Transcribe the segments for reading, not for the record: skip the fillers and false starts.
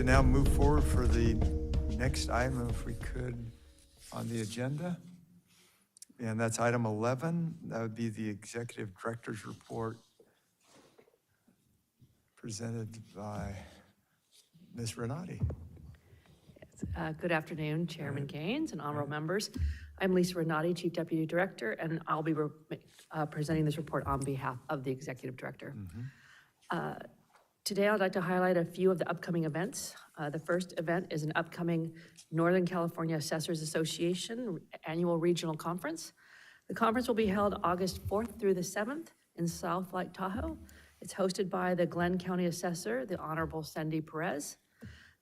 now move forward for the next item, if we could, on the agenda. And that's item 11. That would be the Executive Director's Report presented by Ms. Renati. Good afternoon, Chairman Gaines and honorable members. I'm Lisa Renati, Chief Deputy Director, and I'll be presenting this report on behalf of the Executive Director. Today, I'd like to highlight a few of the upcoming events. The first event is an upcoming Northern California Assessors Association Annual Regional Conference. The conference will be held August 4th through the 7th in South Lake Tahoe. It's hosted by the Glenn County Assessor, the Honorable Cindy Perez.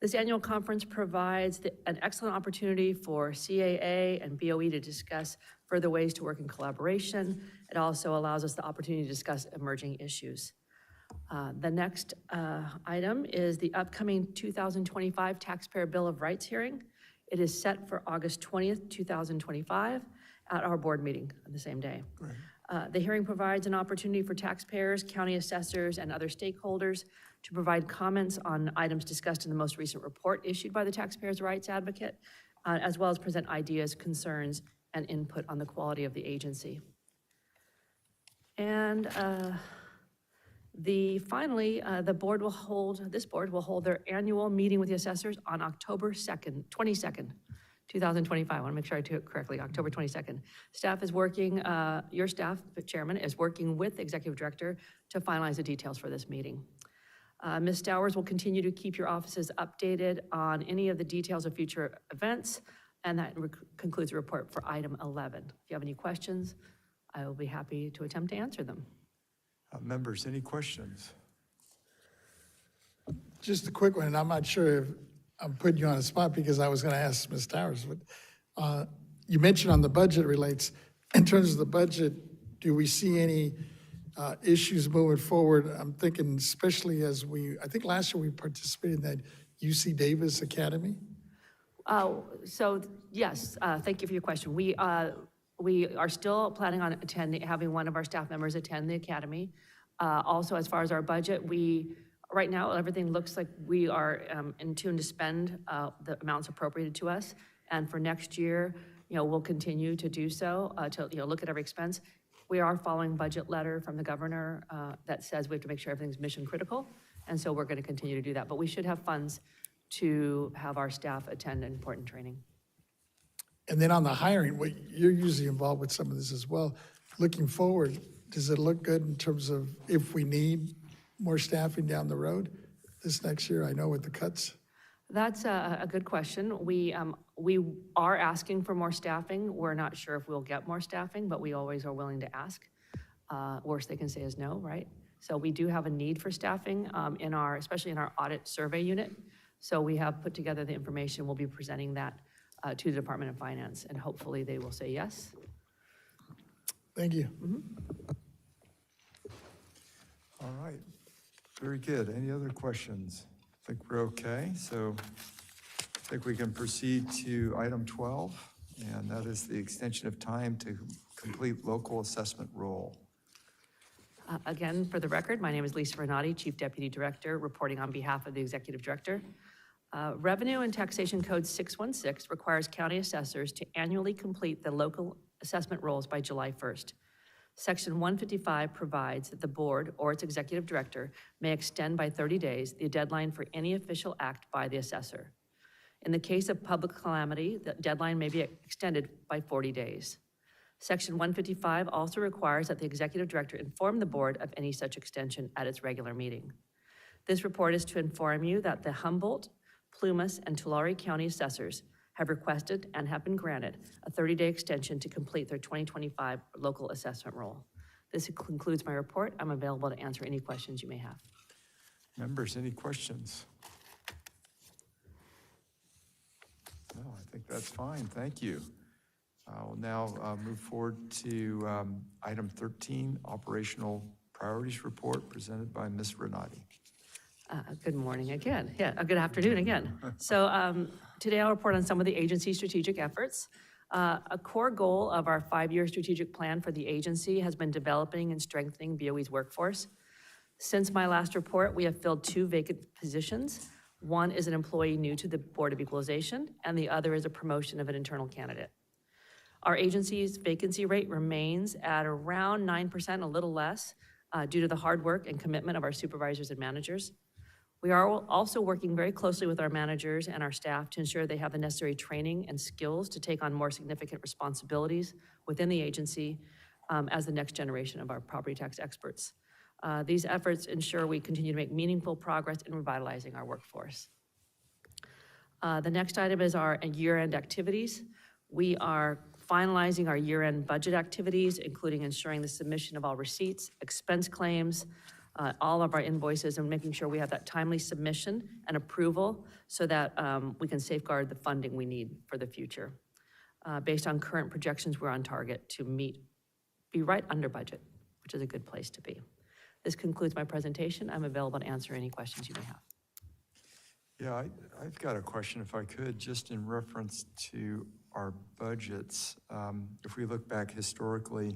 This annual conference provides an excellent opportunity for CAA and BOE to discuss further ways to work in collaboration. It also allows us the opportunity to discuss emerging issues. The next item is the upcoming 2025 Taxpayer Bill of Rights hearing. It is set for August 20th, 2025 at our board meeting on the same day. The hearing provides an opportunity for taxpayers, county assessors, and other stakeholders to provide comments on items discussed in the most recent report issued by the Taxpayers' Rights Advocate, as well as present ideas, concerns, and input on the quality of the agency. And finally, this board will hold their annual meeting with the assessors on October 22nd, 2025. I want to make sure I do it correctly, October 22nd. Staff is working, your staff, the chairman, is working with the executive director to finalize the details for this meeting. Ms. Stowers will continue to keep your offices updated on any of the details of future events, and that concludes the report for item 11. If you have any questions, I will be happy to attempt to answer them. Members, any questions? Just a quick one, and I'm not sure if I'm putting you on the spot because I was going to ask Ms. Towers, but you mentioned on the budget relates, in terms of the budget, do we see any issues moving forward? I'm thinking especially as I think last year we participated in that UC Davis Academy. So yes, thank you for your question. We are still planning on having one of our staff members attend the academy. Also, as far as our budget, right now, everything looks like we are in tune to spend the amounts appropriated to us. And for next year, we'll continue to do so, to look at every expense. We are following budget letter from the governor that says we have to make sure everything's mission critical. And so we're going to continue to do that. But we should have funds to have our staff attend important training. And then on the hiring, you're usually involved with some of this as well. Looking forward, does it look good in terms of if we need more staffing down the road this next year? I know with the cuts. That's a good question. We are asking for more staffing. We're not sure if we'll get more staffing, but we always are willing to ask. Worst they can say is no, right? So we do have a need for staffing especially in our audit survey unit. So we have put together the information. We'll be presenting that to the Department of Finance, and hopefully they will say yes. Thank you. All right, very good. Any other questions? I think we're okay. So I think we can proceed to item 12, and that is the extension of time to complete local assessment role. Again, for the record, my name is Lisa Renati, Chief Deputy Director, reporting on behalf of the Executive Director. Revenue and Taxation Code 616 requires county assessors to annually complete the local assessment rolls by July 1st. Section 155 provides that the board or its executive director may extend by 30 days the deadline for any official act by the assessor. In the case of public calamity, the deadline may be extended by 40 days. Section 155 also requires that the executive director inform the board of any such extension at its regular meeting. This report is to inform you that the Humboldt, Plumas, and Tulare County assessors have requested and have been granted a 30-day extension to complete their 2025 local assessment roll. This concludes my report. I'm available to answer any questions you may have. Members, any questions? No, I think that's fine. Thank you. I'll now move forward to item 13, Operational Priorities Report presented by Ms. Renati. Good morning again. Good afternoon again. So today I'll report on some of the agency's strategic efforts. A core goal of our 5-year strategic plan for the agency has been developing and strengthening BOE's workforce. Since my last report, we have filled 2 vacant positions. One is an employee new to the Board of Equalization, and the other is a promotion of an internal candidate. Our agency's vacancy rate remains at around 9%, a little less, due to the hard work and commitment of our supervisors and managers. We are also working very closely with our managers and our staff to ensure they have the necessary training and skills to take on more significant responsibilities within the agency as the next generation of our property tax experts. These efforts ensure we continue to make meaningful progress in revitalizing our workforce. The next item is our year-end activities. We are finalizing our year-end budget activities, including ensuring the submission of all receipts, expense claims, all of our invoices, and making sure we have that timely submission and approval so that we can safeguard the funding we need for the future. Based on current projections, we're on target to be right under budget, which is a good place to be. This concludes my presentation. I'm available to answer any questions you may have. Yeah, I've got a question, if I could, just in reference to our budgets. If we look back historically,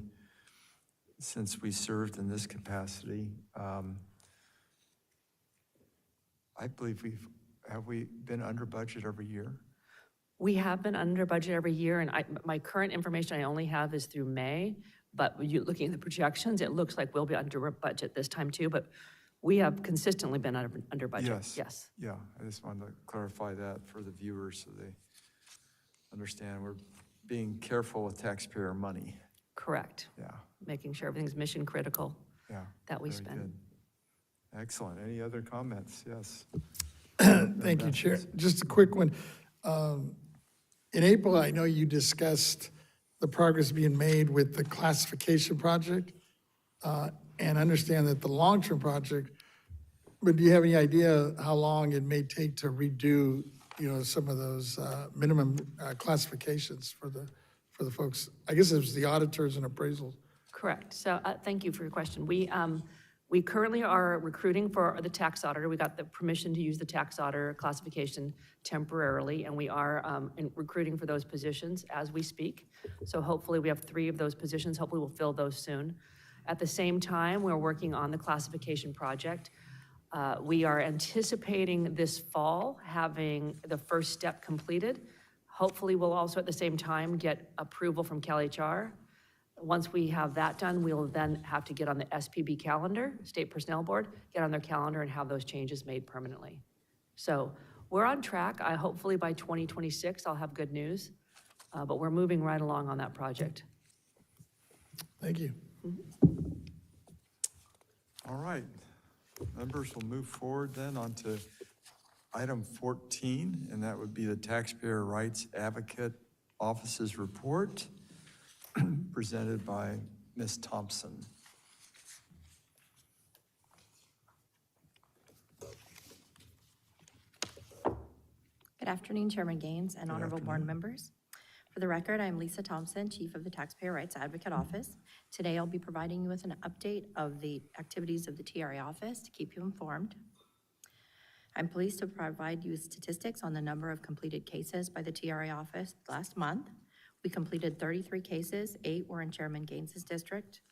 since we served in this capacity, I believe have we been under budget every year? We have been under budget every year, and my current information I only have is through May, but looking at the projections, it looks like we'll be under budget this time too, but we have consistently been under budget. Yes. Yes. Yeah, I just wanted to clarify that for the viewers so they understand we're being careful with taxpayer money. Correct. Yeah, Making sure everything's mission critical yeah. that we very spend. good. Excellent. Any other comments? Yes. Thank you, Chair. Just a quick one. In April, I know you discussed the progress being made with the classification project, and understand that the long-term project, but do you have any idea how long it may take to redo, some of those minimum classifications for the folks? I guess it was the auditors and appraisals. Correct. So thank you for your question. We currently are recruiting for the tax auditor. We got the permission to use the tax auditor classification temporarily, and we are recruiting for those positions as we speak. So hopefully we have 3 of those positions. Hopefully we'll fill those soon. At the same time, we're working on the classification project. We are anticipating this fall having the first step completed. Hopefully we'll also at the same time get approval from CalHR. Once we have that done, we'll then have to get on the SPB calendar, State Personnel Board, get on their calendar and have those changes made permanently. So we're on track. Hopefully by 2026, I'll have good news, but we're moving right along on that project. Thank you. All right. Members will move forward then onto item 14, and that would be the Taxpayer Rights Advocate Office's report presented by Ms. Thompson. Good afternoon, Chairman Gaines and honorable board members. For the record, I'm Lisa Thompson, Chief of the Taxpayer Rights Advocate Office. Today, I'll be providing you with an update of the activities of the TRA office to keep you informed. I'm pleased to provide you with statistics on the number of completed cases by the TRA office last month. We completed 33 cases, 8 were in Chairman Gaines's district,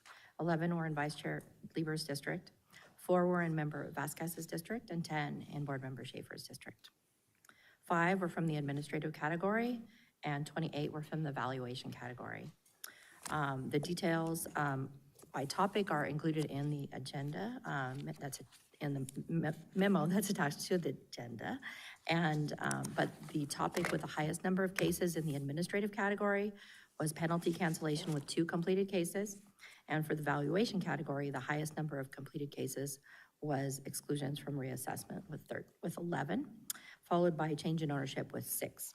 11 were in Vice Chair Lieber's district, 4 were in Member Vasquez's district, and 10 in Board Member Schaefer's district. 5 were from the administrative category, and 28 were from the valuation category. The details by topic are included in the agenda. That's in the memo that's attached to the agenda. And but the topic with the highest number of cases in the administrative category was penalty cancellation with 2 completed cases. And for the valuation category, the highest number of completed cases was exclusions from reassessment with 11, followed by change in ownership with 6.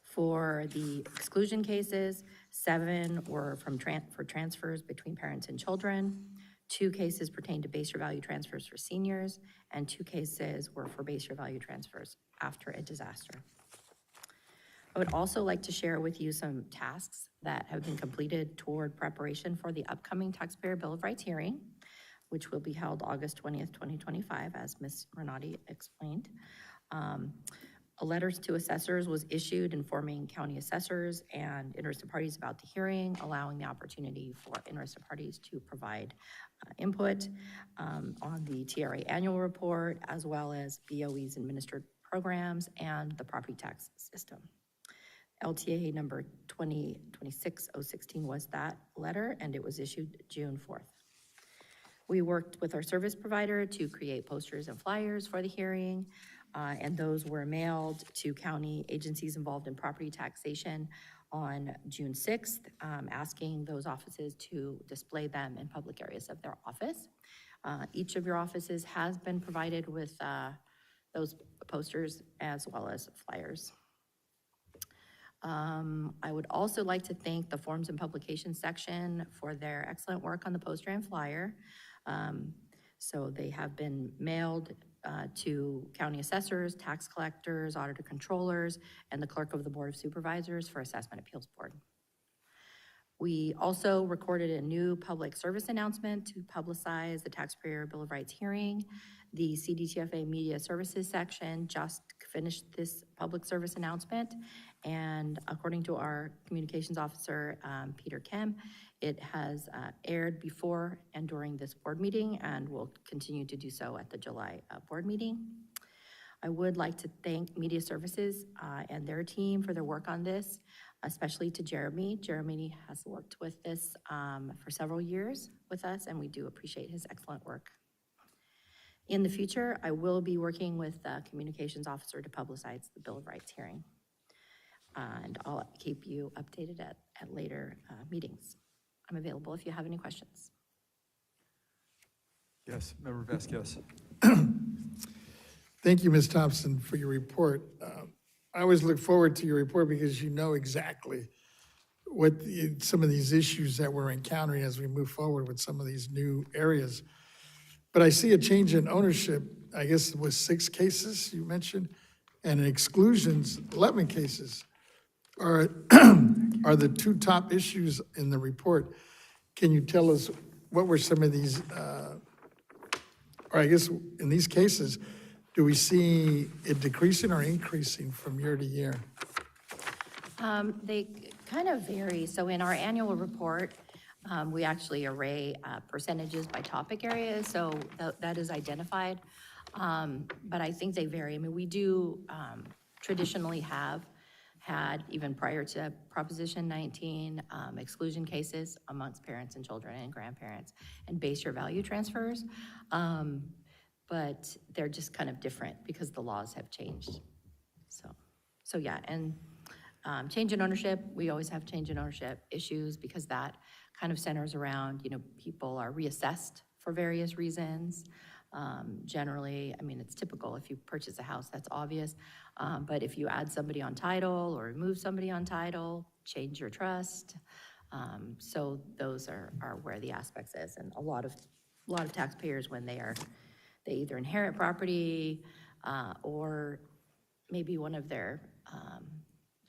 For the exclusion cases, 7 were for transfers between parents and children. 2 cases pertained to base year value transfers for seniors, and 2 cases were for base year value transfers after a disaster. I would also like to share with you some tasks that have been completed toward preparation for the upcoming Taxpayer Bill of Rights hearing, which will be held August 20th, 2025, as Ms. Renati explained. A letter to assessors was issued informing county assessors and interested parties about the hearing, allowing the opportunity for interested parties to provide input on the TRA annual report, as well as BOE's administered programs and the property tax system. LTA number 2026-016 was that letter, and it was issued June 4th. We worked with our service provider to create posters and flyers for the hearing, and those were mailed to county agencies involved in property taxation on June 6th, asking those offices to display them in public areas of their office. Each of your offices has been provided with those posters as well as flyers. I would also like to thank the Forms and Publications section for their excellent work on the poster and flyer. So they have been mailed to county assessors, tax collectors, auditor controllers, and the clerk of the Board of Supervisors for Assessment Appeals Board. We also recorded a new public service announcement to publicize the Taxpayer Bill of Rights hearing. The CDTFA Media Services section just finished this public service announcement, and according to our communications officer, Peter Kem, it has aired before and during this board meeting and will continue to do so at the July board meeting. I would like to thank Media Services and their team for their work on this, especially to Jeremy. Jeremy has worked with this for several years with us, and we do appreciate his excellent work. In the future, I will be working with the communications officer to publicize the Bill of Rights hearing. And I'll keep you updated at later meetings. I'm available if you have any questions. Yes, Member Vasquez. Thank you, Ms. Thompson, for your report. I always look forward to your report because you know exactly what some of these issues that we're encountering as we move forward with some of these new areas. But I see a change in ownership, I guess it was 6 cases you mentioned, and in exclusions, 11 cases. Are the 2 top issues in the report? Can you tell us what were some of these, or I guess in these cases, do we see it decreasing or increasing from year to year? They kind of vary. So in our annual report, we actually array percentages by topic areas, so that is identified. But I think they vary. I mean, we do traditionally have had, even prior to Proposition 19, exclusion cases amongst parents and children and grandparents and base year value transfers. But they're just kind of different because the laws have changed. So yeah, and change in ownership, we always have change in ownership issues because that kind of centers around, you know, people are reassessed for various reasons. Generally, I mean, it's typical if you purchase a house, that's obvious. But if you add somebody on title or remove somebody on title, change your trust. So those are where the aspects is. And a lot of taxpayers, when they either inherit property or maybe one of their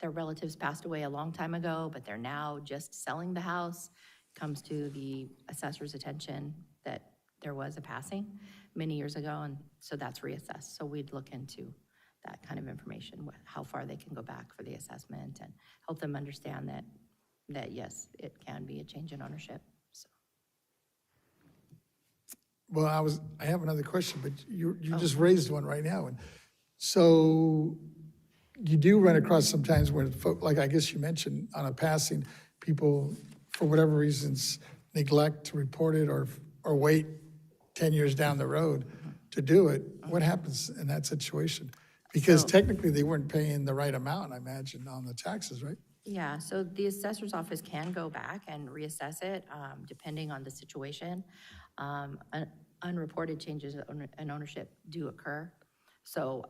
relatives passed away a long time ago, but they're now just selling the house, comes to the assessor's attention that there was a passing many years ago, and so that's reassessed. So we'd look into that kind of information, how far they can go back for the assessment, and help them understand that yes, it can be a change in ownership. So. Well, I have another question, but you just raised one right now. And so you do run across sometimes where, like I guess you mentioned, on a passing, people, for whatever reasons, neglect to report it or wait 10 years down the road to do it. What happens in that situation? Because technically they weren't paying the right amount, I imagine, on the taxes, right? Yeah, so the assessor's office can go back and reassess it depending on the situation. Unreported changes in ownership do occur, so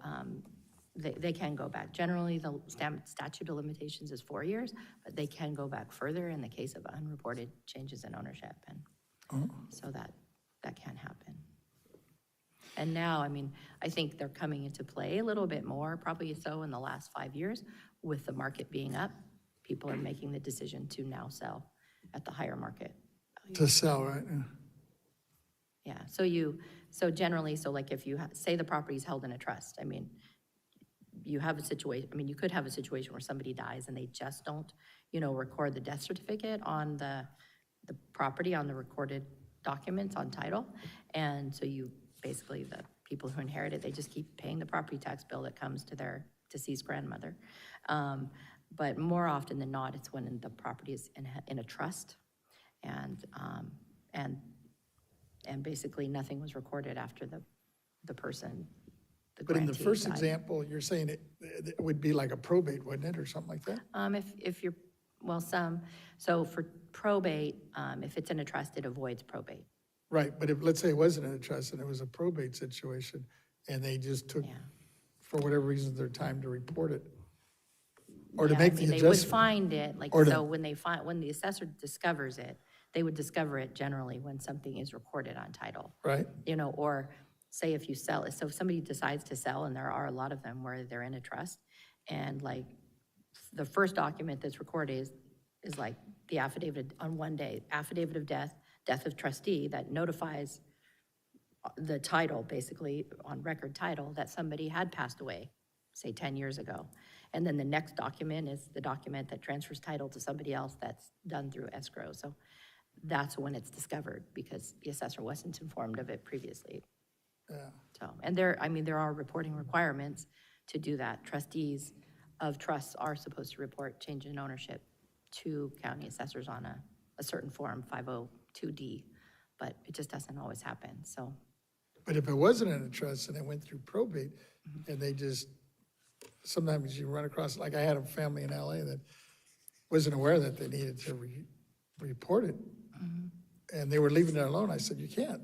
they can go back. Generally, the statute of limitations is 4 years, but they can go back further in the case of unreported changes in ownership, and so that can happen. And now, I mean, I think they're coming into play a little bit more, probably so in the last 5 years, with the market being up. People are making the decision to now sell at the higher market value. To sell, right? Yeah, so generally, like if you say the property is held in a trust, I mean, you have a situation, I mean, you could have a situation where somebody dies and they just don't, record the death certificate on the property, on the recorded documents on title. And so basically, the people who inherit it, they just keep paying the property tax bill that comes to their deceased grandmother. But more often than not, it's when the property is in a trust, and basically nothing was recorded after the person, the But in the grantee first died. example, you're saying it would be like a probate, wouldn't it, or something like that? If you're, well, so for probate, if it's in a trust, it avoids probate. Right, but if, let's say it wasn't in a trust and it was a probate situation, and they just took, Yeah. for whatever reason, their time to report it, or to Yeah, make I mean, the they would adjustment. find it, like, Or to- so when the assessor discovers it, they would discover it generally when something is recorded on title. Right, Or say if you sell it, so if somebody decides to sell, and there are a lot of them where they're in a trust, and like, the first document that's recorded is like the affidavit on one day, affidavit of death of trustee that notifies the title, basically, on record title, that somebody had passed away, say 10 years ago. And then the next document is the document that transfers title to somebody else that's done through escrow. So that's when it's discovered, because the assessor wasn't informed of it previously. yeah. So, and there are reporting requirements to do that. Trustees of trusts are supposed to report change in ownership to county assessors on a certain form, 502D, but it just doesn't always happen, so. But if it wasn't in a trust and it went through probate, and they just, sometimes you run across, like I had a family in LA that wasn't aware that they needed to report it. And they were leaving it alone. I said, you can't,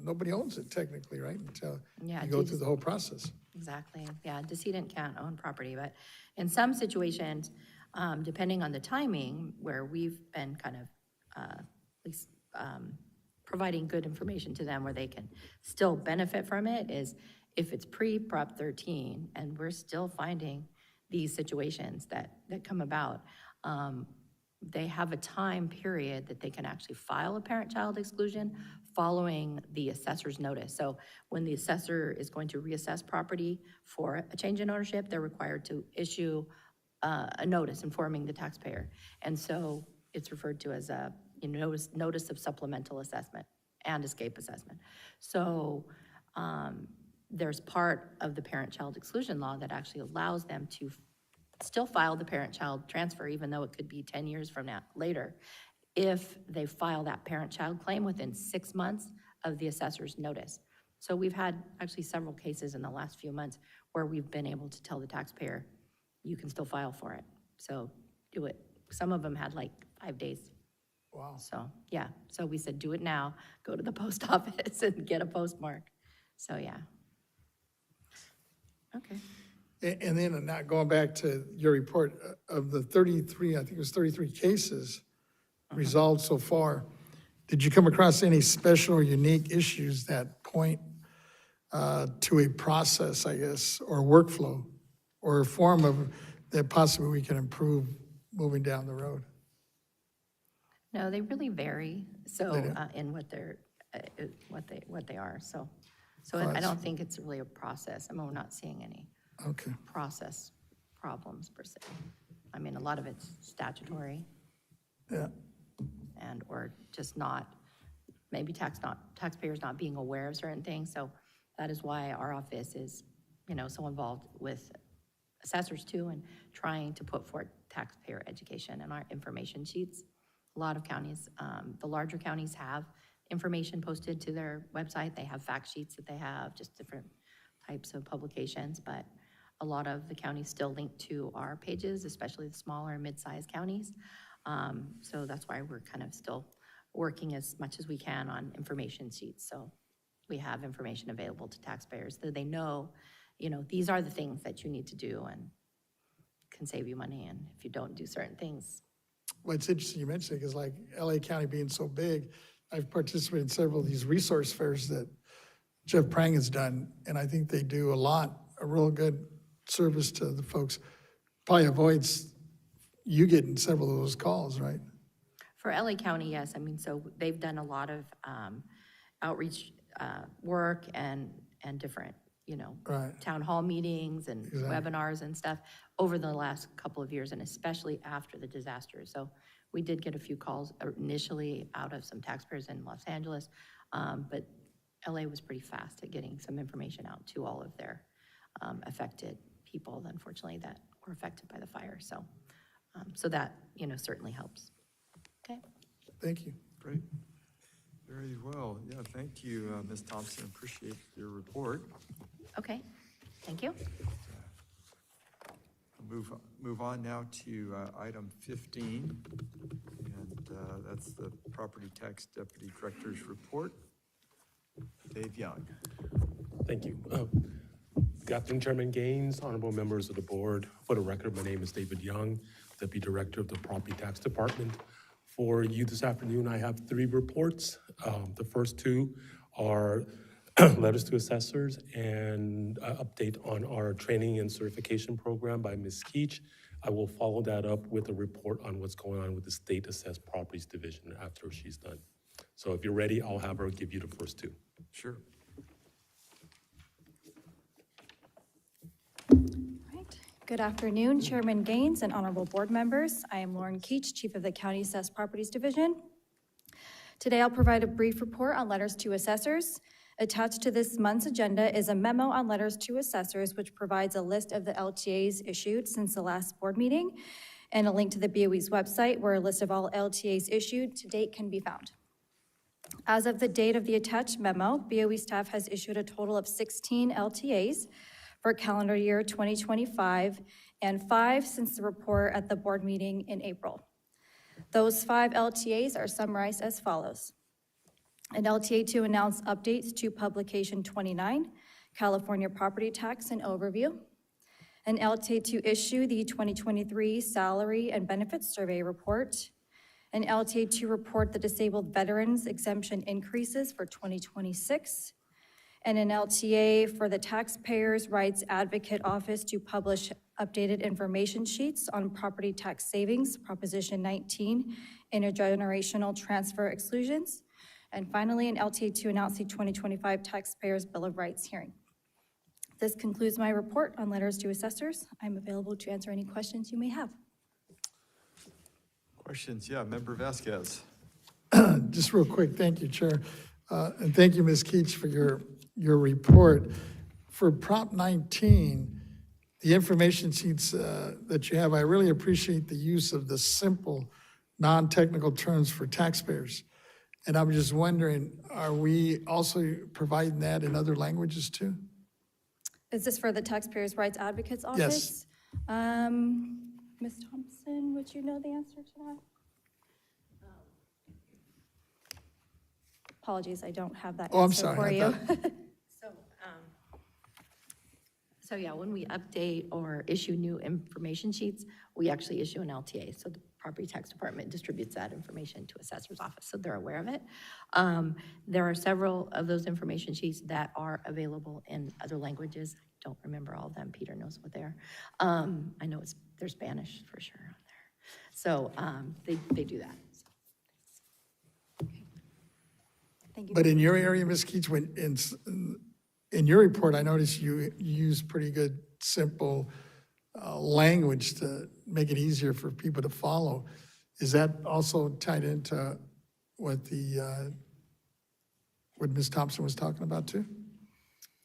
nobody owns it technically, right? Until Yeah, you go geez. through the whole process. Exactly, yeah, decedent can't own property, but in some situations, depending on the timing, where we've been kind of, at least, providing good information to them where they can still benefit from it, is if it's pre-Prop 13, and we're still finding these situations that come about, they have a time period that they can actually file a parent-child exclusion following the assessor's notice. So when the assessor is going to reassess property for a change in ownership, they're required to issue a notice informing the taxpayer. And so it's referred to as a notice of supplemental assessment and escape assessment. So there's part of the parent-child exclusion law that actually allows them to still file the parent-child transfer, even though it could be 10 years from now, later, if they file that parent-child claim within 6 months of the assessor's notice. So we've had actually several cases in the last few months where we've been able to tell the taxpayer, you can still file for it, so do it. Some of them had like 5 days. Wow. So, yeah, so we said, do it now, go to the post office and get a postmark. So, yeah. Okay. And then, not going back to your report, of the 33, I think it was 33 cases resolved so far, did you come across any special or unique issues that point to a process, I guess, or workflow, or a form of that possibly we can improve moving down the road? No, they really vary, so, They do? in what they are, so. So Oh, I that's- don't think it's really a process. I mean, we're not seeing any Okay, process problems per se. I mean, a lot of it's statutory yeah, or just not, maybe taxpayers not being aware of certain things. So that is why our office is, so involved with assessors too, and trying to put forth taxpayer education in our information sheets. A lot of counties, the larger counties have information posted to their website. They have fact sheets that they have, just different types of publications, but a lot of the counties still link to our pages, especially the smaller and mid-sized counties. So that's why we're kind of still working as much as we can on information sheets. So we have information available to taxpayers so they know, these are the things that you need to do and can save you money. And if you don't do certain things. well, it's interesting you mentioned it, because like LA County being so big, I've participated in several of these resource fairs that Jeff Prang has done, and I think they do a real good service to the folks. Probably avoids you getting several of those calls, right? For LA County, yes. I mean, so they've done a lot of outreach work and different, Right. town hall meetings and Exactly. webinars and stuff over the last couple of years, and especially after the disaster. So we did get a few calls initially out of some taxpayers in Los Angeles, but LA was pretty fast at getting some information out to all of their affected people, unfortunately, that were affected by the fire. So, so that, certainly helps. Okay. Thank you. Great. Very well. Yeah, thank you, Ms. Thompson. Appreciate your report. Okay, thank you. Move on now to item 15, and that's the Property Tax Deputy Director's report. Dave Young. Thank you. Good afternoon, Chairman Gaines, honorable members of the board. For the record, my name is David Young, Deputy Director of the Property Tax Department. For you this afternoon, I have 3 reports. The first 2 are letters to assessors and update on our training and certification program by Ms. Keach. I will follow that up with a report on what's going on with the State Assessed Properties Division after she's done. So if you're ready, I'll have her give you the first 2. Sure. Right. Good afternoon, Chairman Gaines and honorable board members. I am Lauren Keach, Chief of the County Assessed Properties Division. Today, I'll provide a brief report on letters to assessors. Attached to this month's agenda is a memo on letters to assessors, which provides a list of the LTAs issued since the last board meeting, and a link to the BOE's website where a list of all LTAs issued to date can be found. As of the date of the attached memo, BOE staff has issued a total of 16 LTAs for calendar year 2025, and 5 since the report at the board meeting in April. Those 5 LTAs are summarized as follows. An LTA to announce updates to Publication 29, California Property Tax and Overview. An LTA to issue the 2023 Salary and Benefits Survey Report. An LTA to report the disabled veterans exemption increases for 2026. And an LTA for the Taxpayers' Rights Advocate Office to publish updated information sheets on property tax savings, Proposition 19, intergenerational transfer exclusions. And finally, an LTA to announce the 2025 Taxpayers' Bill of Rights hearing. This concludes my report on letters to assessors. I'm available to answer any questions you may have. Questions? Yeah, Member Vasquez. Just real quick, thank you, Chair. And thank you, Ms. Keach, for your report. For Prop 19, the information sheets that you have, I really appreciate the use of the simple, non-technical terms for taxpayers. And I'm just wondering, are we also providing that in other languages too? Is this for the Taxpayers' Rights Advocates Office? Yes. Ms. Thompson, would you know the answer to that? Apologies, I don't have that Oh, I'm answer sorry, for I you. So yeah, when we update or issue new information sheets, we actually issue an LTA. So the Property Tax Department distributes that information to assessor's office, so they're aware of it. There are several of those information sheets that are available in other languages. I don't remember all of them. Peter knows what they are. I know they're Spanish for sure on there. So they do that. Thank you. But in your area, Ms. Keach, in your report, I noticed you use pretty good, simple language to make it easier for people to follow. Is that also tied into what what Ms. Thompson was talking about too?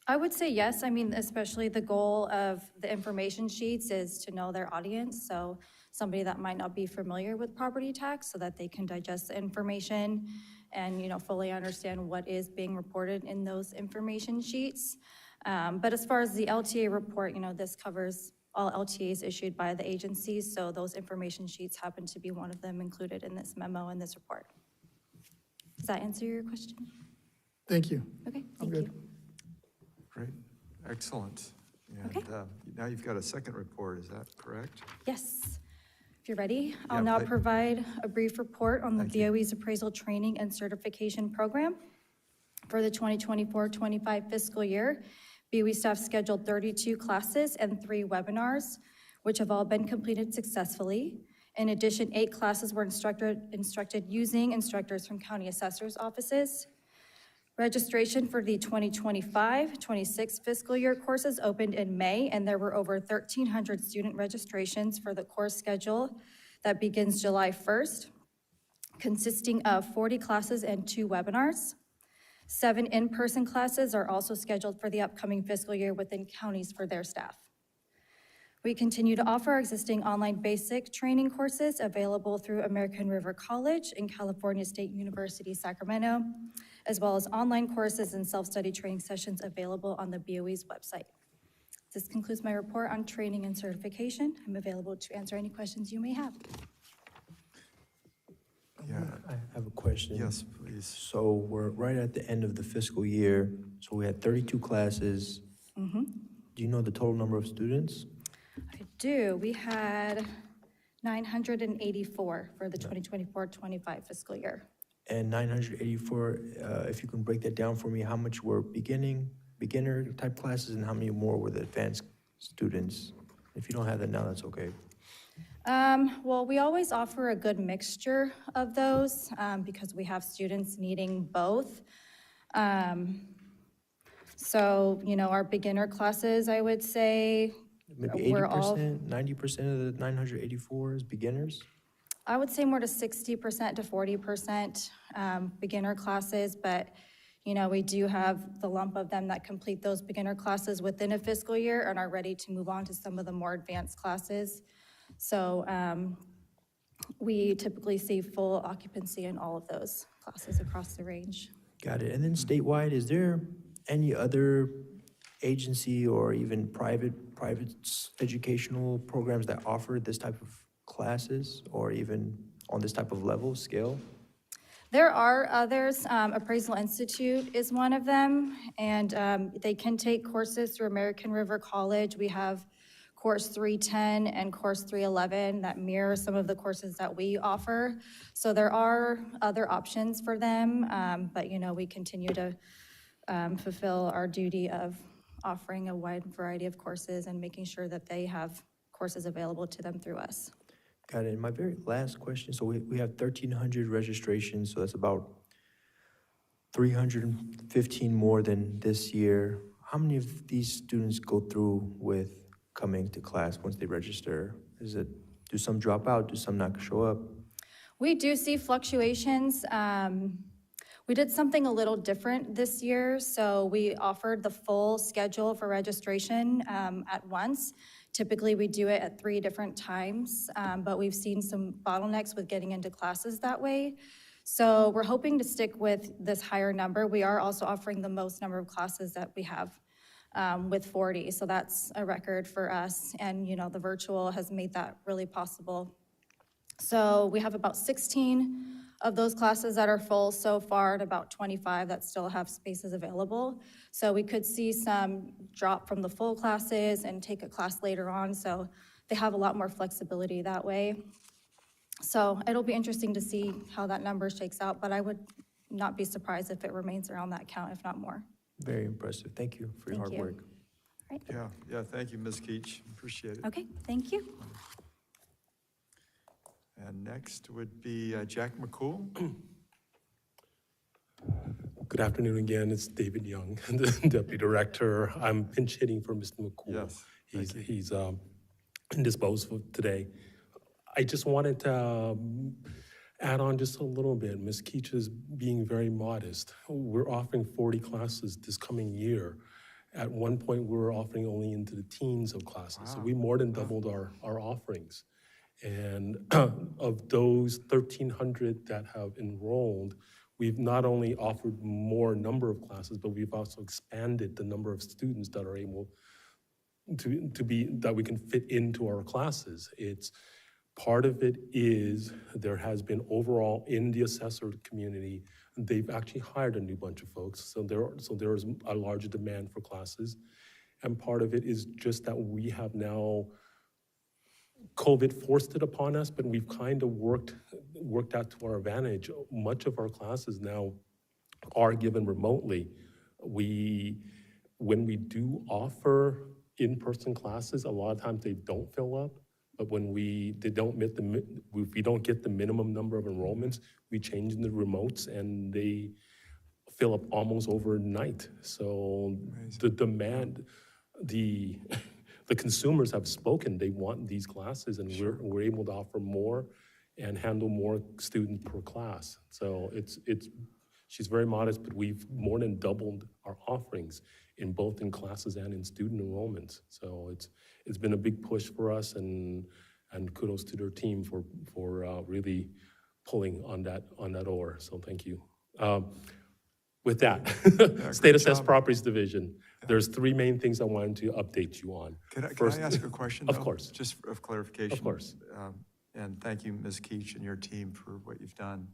I would say yes. I mean, especially the goal of the information sheets is to know their audience. So somebody that might not be familiar with property tax so that they can digest the information and, fully understand what is being reported in those information sheets. But as far as the LTA report, this covers all LTAs issued by the agencies. So those information sheets happen to be one of them included in this memo and this report. Does that answer your question? Thank you. Okay, I'm thank good. you. Great, excellent. And Okay. now you've got a second report, is that correct? Yes. If you're ready, I'll Yeah, now please. provide a brief report on the Thank you. BOE's appraisal training and certification program. For the 2024-25 fiscal year, BOE staff scheduled 32 classes and 3 webinars, which have all been completed successfully. In addition, 8 classes were instructed using instructors from county assessors' offices. Registration for the 2025-26 fiscal year courses opened in May, and there were over 1,300 student registrations for the course schedule that begins July 1st, consisting of 40 classes and 2 webinars. 7 in-person classes are also scheduled for the upcoming fiscal year within counties for their staff. We continue to offer our existing online basic training courses available through American River College and California State University, Sacramento, as well as online courses and self-study training sessions available on the BOE's website. This concludes my report on training and certification. I'm available to answer any questions you may have. Yeah, I have a question. yes, please. So we're right at the end of the fiscal year, so we had 32 classes. Do you know the total number of students? I do. We had 984 for the 2024-25 fiscal year. And 984, if you can break that down for me, how much were beginner type classes and how many more were the advanced students? If you don't have that now, that's okay. Well, we always offer a good mixture of those because we have students needing both. So, you know, our beginner classes, I would say, Maybe we're all, 80%, 90% of the 984 is beginners? I would say more to 60% to 40% beginner classes, but, you know, we do have the lump of them that complete those beginner classes within a fiscal year and are ready to move on to some of the more advanced classes. So we typically see full occupancy in all of those classes across the range. Got it. And then statewide, is there any other agency or even private educational programs that offer this type of classes or even on this type of level, scale? There are others. Appraisal Institute is one of them, and they can take courses through American River College. We have Course 310 and Course 311 that mirror some of the courses that we offer. So there are other options for them, but you know, we continue to fulfill our duty of offering a wide variety of courses and making sure that they have courses available to them through us. Got it. And my very last question, so we have 1,300 registrations, so that's about 315 more than this year. How many of these students go through with coming to class once they register? Do some drop out? Do some not show up? We do see fluctuations. We did something a little different this year, so we offered the full schedule for registration at once. Typically, we do it at 3 different times, but we've seen some bottlenecks with getting into classes that way. So we're hoping to stick with this higher number. We are also offering the most number of classes that we have with 40, so that's a record for us. And, you know, the virtual has made that really possible. So we have about 16 of those classes that are full so far, and about 25 that still have spaces available. So we could see some drop from the full classes and take a class later on, so they have a lot more flexibility that way. So it'll be interesting to see how that number shakes out, but I would not be surprised if it remains around that count, if not more. Very impressive. Thank you for your Thank hard you. work. Right. Yeah, thank you, Ms. Keach, appreciate it. Okay, thank you. And next would be Jack McCool. Good afternoon again. It's David Young, the Deputy Director. I'm pinch hitting for Mr. McCool. Yes, He's indisposed for today. I just wanted to add on just a little bit. Ms. Keach is being very modest. We're offering 40 classes this coming year. At one point, we were offering only into the teens of classes. So we more than doubled our offerings. And of those 1,300 that have enrolled, we've not only offered more number of classes, but we've also expanded the number of students that are able to be, that we can fit into our classes. It's part of it is there has been overall in the assessor community, they've actually hired a new bunch of folks. So there is a larger demand for classes. And part of it is just that we have now, COVID forced it upon us, but we've kind of worked out to our advantage. Much of our classes now are given remotely. When we do offer in-person classes, a lot of times they don't fill up, but when we don't get the minimum number of enrollments, we change the remotes and they fill up almost overnight. So the demand, the the consumers have spoken. They want these classes, and we're able to offer more and handle more students per class. So she's very modest, but we've more than doubled our offerings in both in classes and in student enrollments. So it's been a big push for us, and kudos to their team for really pulling on that oar. So thank you. With that, State Assessed job. Properties Division, there's three main things I wanted to update you on. Can First- I ask a question, Of though? course. Just of clarification. Of course. And thank you, Ms. Keach, and your team for what you've done.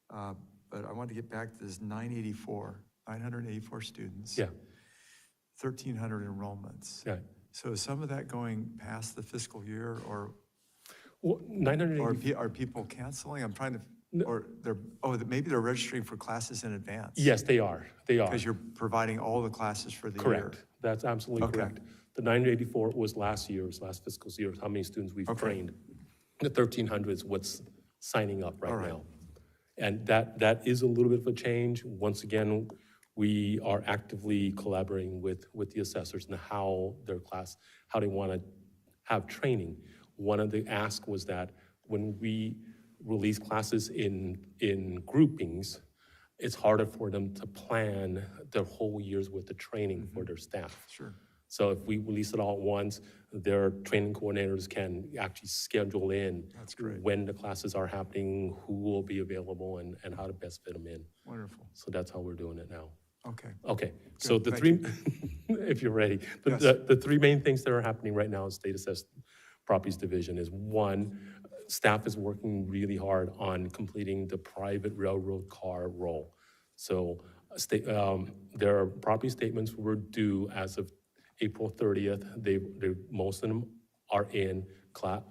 But I want to get back to this 984 students. Yeah, 1,300 enrollments. yeah. So is some of that going past the fiscal year, or Well, 980, are people canceling? I'm trying to, or maybe they're registering for classes in advance? yes, they are. They are. Because you're providing all the classes for the year? Correct. That's absolutely Okay. correct. The 984 was last fiscal year, how many students we've Okay. trained. The 1,300 is what's signing up All right right. now. And that is a little bit of a change. Once again, we are actively collaborating with the assessors and how they want to have training. One of the asks was that when we release classes in groupings, it's harder for them to plan their whole years with the training for their staff. Sure. So if we release it all at once, their training coordinators can actually schedule in That's great. when the classes are happening, who will be available, and how to best fit them in. Wonderful. So that's how we're doing it now. Okay. Okay, so the thank three, if you're ready, Yes. the three main things that are happening right now in State Assessed Properties Division is, one, staff is working really hard on completing the private railroad car roll. So their property statements were due as of April 30th. Most of them are in class.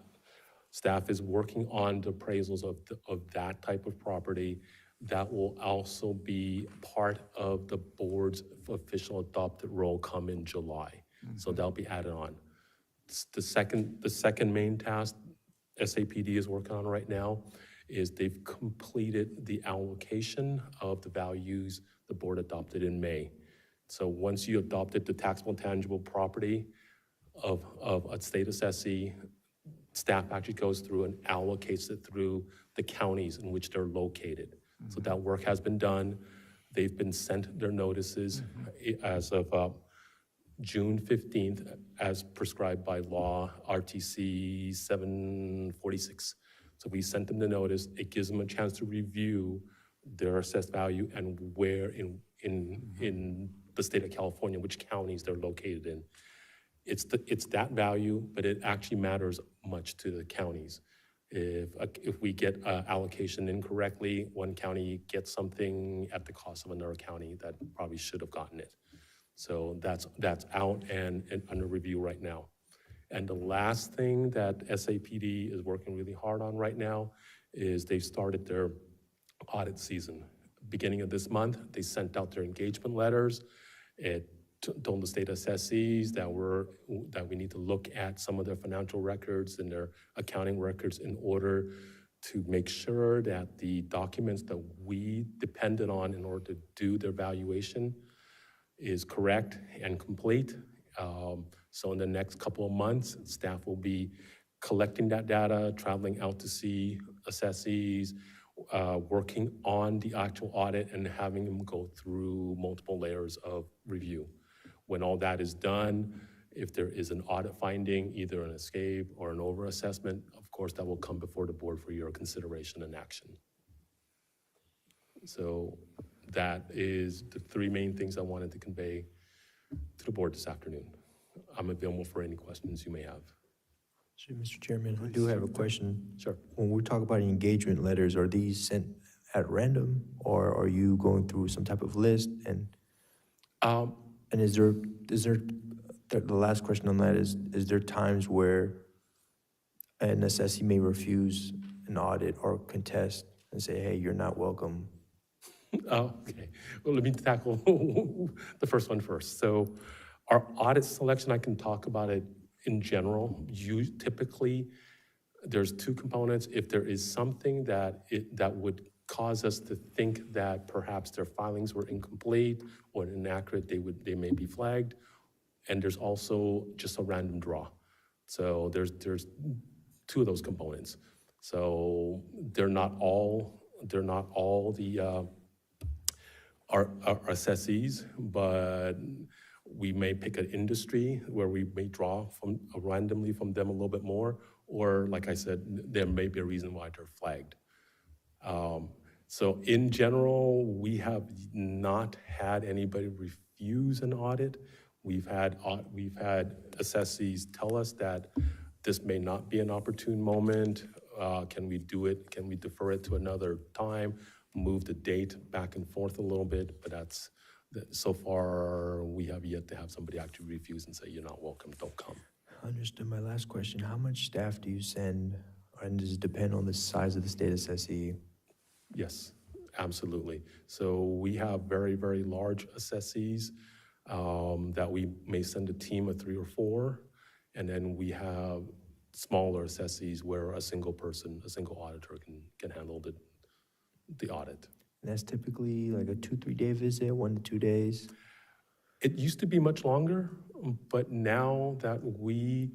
Staff is working on the appraisals of that type of property. That will also be part of the board's official adopted roll come in July. So that'll be added on. The second main task SAPD is working on right now is they've completed the allocation of the values the board adopted in May. So once you adopted the taxable tangible property of a state assessee, staff actually goes through and allocates it through the counties in which they're located. So that work has been done. They've been sent their notices as of June 15th, as prescribed by law, RTC 746. So we sent them the notice. It gives them a chance to review their assessed value and where in the state of California, which counties they're located in. It's that value, but it actually matters much to the counties. If we get allocation incorrectly, one county gets something at the cost of another county that probably should have gotten it. So that's out and under review right now. And the last thing that SAPD is working really hard on right now is they've started their audit season. Beginning of this month, they sent out their engagement letters. It told the state assessees that we need to look at some of their financial records and their accounting records in order to make sure that the documents that we depended on in order to do their valuation is correct and complete. So in the next couple of months, staff will be collecting that data, traveling out to see assessees, working on the actual audit and having them go through multiple layers of review. When all that is done, if there is an audit finding, either an escape or an overassessment, of course, that will come before the board for your consideration and action. So that is the three main things I wanted to convey to the board this afternoon. I'm available for any questions you may have. So, Mr. Chairman, I do have a question. Sure. When we talk about engagement letters, are these sent at random, or are you going through some type of list? And is there the last question on that is there times where an assessee may refuse an audit or contest and say, hey, you're not welcome? Oh, okay. Well, let me tackle the first one first. So our audit selection, I can talk about it in general. Typically, there's two components. If there is something that would cause us to think that perhaps their filings were incomplete or inaccurate, they may be flagged. And there's also just a random draw. So there's two of those components. So they're not all the our assessees, but we may pick an industry where we may draw from randomly from them a little bit more, or like I said, there may be a reason why they're flagged. So in general, we have not had anybody refuse an audit. We've had assessees tell us that this may not be an opportune moment. Can we do it? Can we defer it to another time? Move the date back and forth a little bit, but so far we have yet to have somebody actually refuse and say, you're not welcome, don't come. Understood. My last question, how much staff do you send, and does it depend on the size of the state assessee? Yes, absolutely. So we have very, very large assessees that we may send a team of 3 or 4, and then we have smaller assessees where a single auditor can handle the audit. And that's typically like a 2-3 day visit, 1 to 2 days? It used to be much longer, but now that we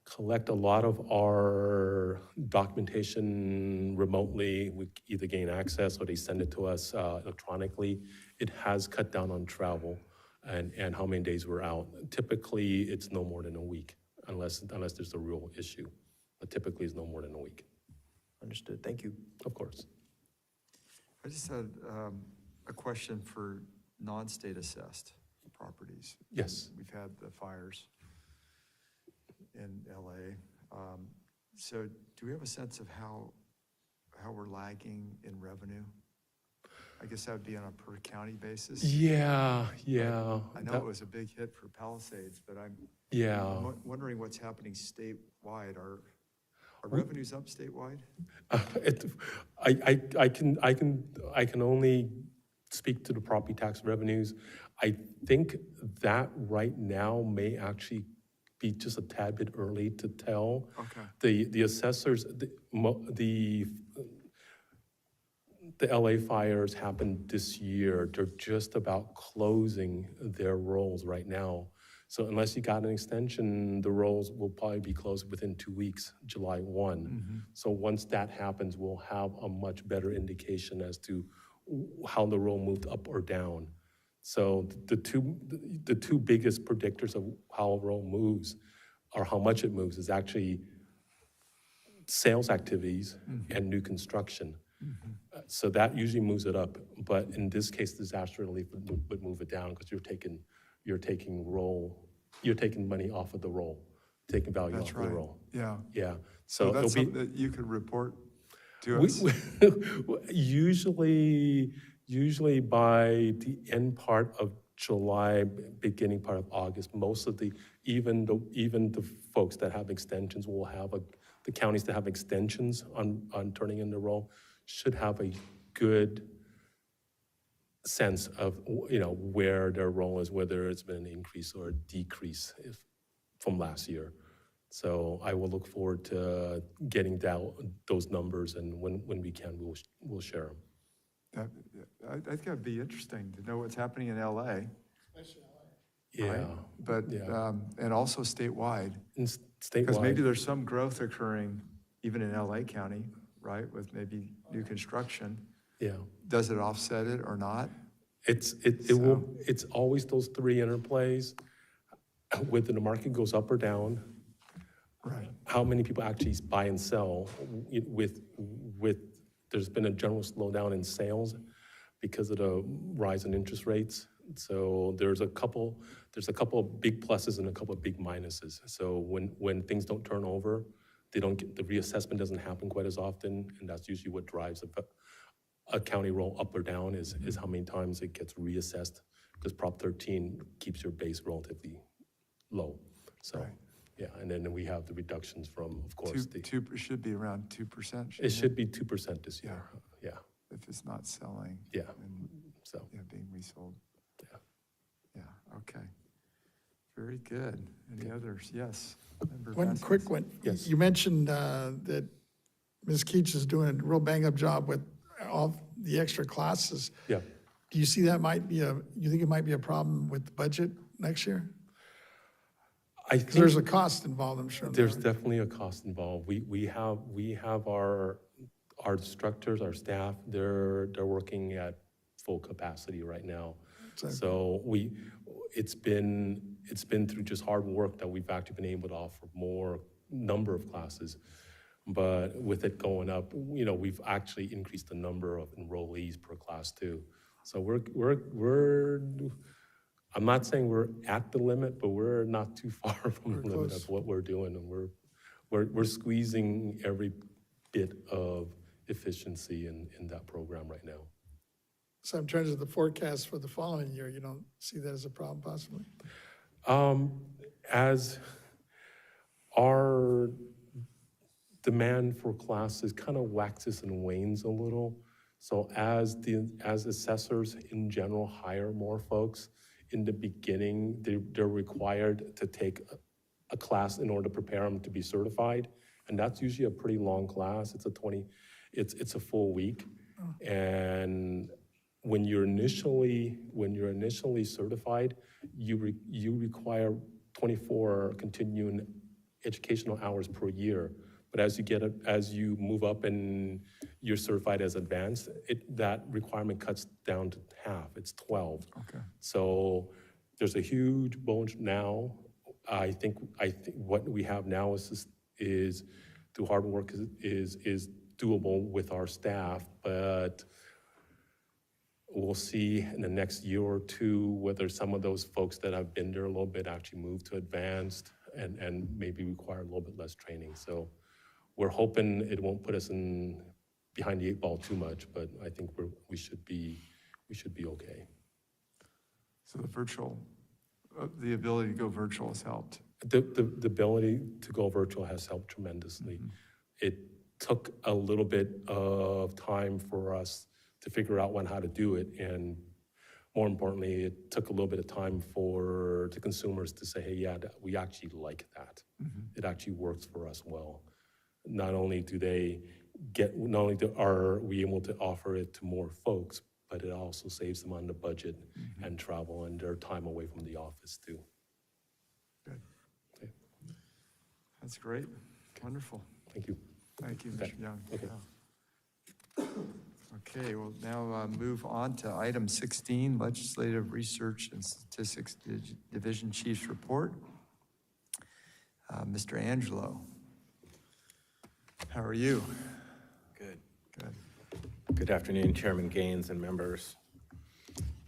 collect a lot of our documentation remotely, we either gain access or they send it to us electronically, it has cut down on travel and how many days we're out. Typically, it's no more than a week, unless there's a real issue. But typically, it's no more than a week. Understood. Thank you. Of course. I just had a question for non-state assessed properties. Yes. We've had the fires in LA. So do we have a sense of how we're lagging in revenue? I guess that would be on a per county basis. Yeah. I know it was a big hit for Palisades, but I'm wondering what's happening statewide. Are revenues up statewide? I can only speak to the property tax revenues. I think that right now may actually be just a tad bit early to tell. Okay. The assessors, the LA fires happened this year. They're just about closing their rolls right now. So unless you got an extension, the rolls will probably be closed within 2 weeks, July 1. Mm-hmm. So once that happens, we'll have a much better indication as to how the roll moved up or down. So the two biggest predictors of how a roll moves or how much it moves is actually sales activities and new construction. So that usually moves it up, but in this case, disaster relief would move it down because you're taking money off of the roll, taking value That's off right. of the roll. Yeah. Yeah. So that's it'll be, something that you could report to us? Usually by the end part of July, beginning part of August, most of even the folks that have extensions will have the counties that have extensions on turning in the roll should have a good sense of where their role is, whether it's been an increase or a decrease from last year. So I will look forward to getting those numbers, and when we can, we'll share them. I think that'd be interesting to know what's happening in LA. Yeah, Right? But, yeah. and also statewide. And Because maybe statewide, there's some growth occurring even in LA County, right, with maybe new construction. yeah. Does it offset it or not? It's always those three interplays, whether the market goes up or down, Right. how many people actually buy and sell there's been a general slowdown in sales because of the rise in interest rates. So there's a couple of big pluses and a couple of big minuses. So when things don't turn over, the reassessment doesn't happen quite as often, and that's usually what drives a county roll up or down is how many times it gets reassessed, because Prop 13 keeps your base relatively low. So, Right. yeah, and then we have the reductions from, of course, It should be around 2%. it should be 2% this year. Yeah, If it's not selling. yeah. And, So, being resold. yeah. Yeah, okay. Very good. Any others? Yes. Member One Vasquez? quick one. Yes. You mentioned that Ms. Keach is doing a real bang-up job with all the extra classes. Yeah. Do you see that you think it might be a problem with the budget next year? I Because there's think a cost involved, I'm sure. there's definitely a cost involved. We have our instructors, our staff, they're working at full capacity right now. So it's been through just hard work that we've actually been able to offer more number of classes. But with it going up, we've actually increased the number of enrollees per class too. So we're I'm not saying we're at the limit, but we're not too far from the limit of what we're doing, and we're squeezing every bit of efficiency in that program right now. So in terms of the forecast for the following year, you don't see that as a problem possibly? As our demand for classes kind of waxes and wanes a little, so as assessors in general hire more folks, in the beginning, they're required to take a class in order to prepare them to be certified, and that's usually a pretty long class. It's a full week, and when you're initially certified, you require 24 continuing educational hours per year. But as you move up and you're certified as advanced, that requirement cuts down to half. It's 12. Okay. So there's a huge bulge now. I think what we have now is through hard work is doable with our staff, but we'll see in the next year or two whether some of those folks that have been there a little bit actually move to advanced and maybe require a little bit less training. So we're hoping it won't put us behind the 8 ball too much, but I think we should be okay. So the ability to go virtual has helped. The ability to go virtual has helped tremendously. It took a little bit of time for us to figure out how to do it, and more importantly, it took a little bit of time for the consumers to say, hey, yeah, we actually like that. It actually works for us well. Not only are we able to offer it to more folks, but it also saves them on the budget and travel and their time away from the office too. Good. Okay. That's great. Wonderful. Thank you. Thank you, Okay. Mr. Young. Okay. Yeah. Okay, we'll now move on to item 16, Legislative Research and Statistics Division Chief's Report. Mr. Angelo, how are you? Good. Good. Good afternoon, Chairman Gaines and members.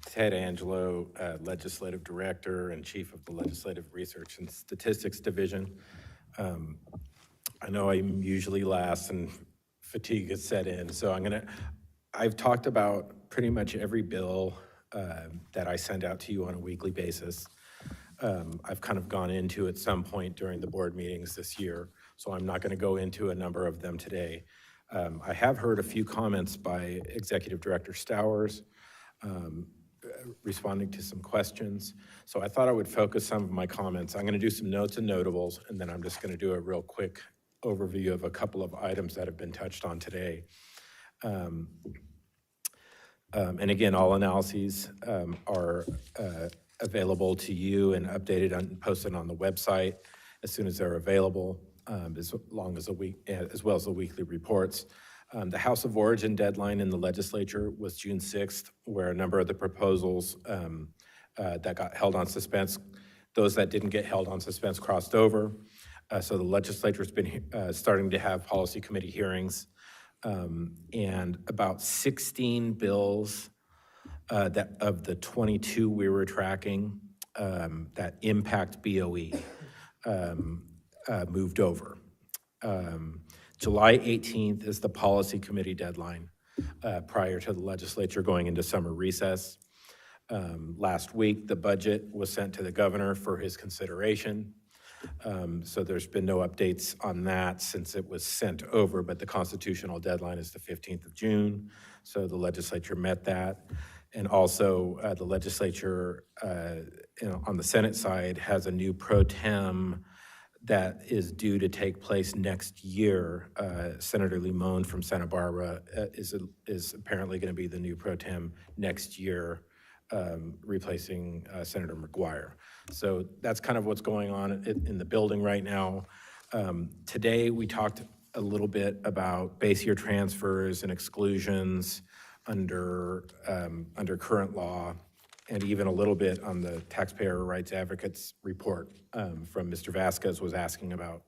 Ted Angelo, Legislative Director and Chief of the Legislative Research and Statistics Division. I know I'm usually last and fatigue has set in, so I've talked about pretty much every bill that I send out to you on a weekly basis. I've kind of gone into at some point during the board meetings this year, so I'm not going to go into a number of them today. I have heard a few comments by Executive Director Stowers responding to some questions, so I thought I would focus some of my comments. I'm going to do some notes and notables, and then I'm just going to do a real quick overview of a couple of items that have been touched on today. And again, all analyses are available to you and updated and posted on the website as soon as they're available, as well as the weekly reports. The House of Origin deadline in the legislature was June 6th, where a number of the proposals that got held on suspense, those that didn't get held on suspense crossed over. So the legislature's been starting to have policy committee hearings, and about 16 bills that of the 22 we were tracking that impact BOE moved over. July 18th is the policy committee deadline prior to the legislature going into summer recess. Last week, the budget was sent to the governor for his consideration. So there's been no updates on that since it was sent over, but the constitutional deadline is the 15th of June. So the legislature met that. And also the legislature on the Senate side has a new pro tem that is due to take place next year. Senator Limon from Santa Barbara is apparently going to be the new pro tem next year, replacing Senator McGuire. So that's kind of what's going on in the building right now. Today, we talked a little bit about base year transfers and exclusions under current law, and even a little bit on the Taxpayer Rights Advocates report from Mr. Vasquez was asking about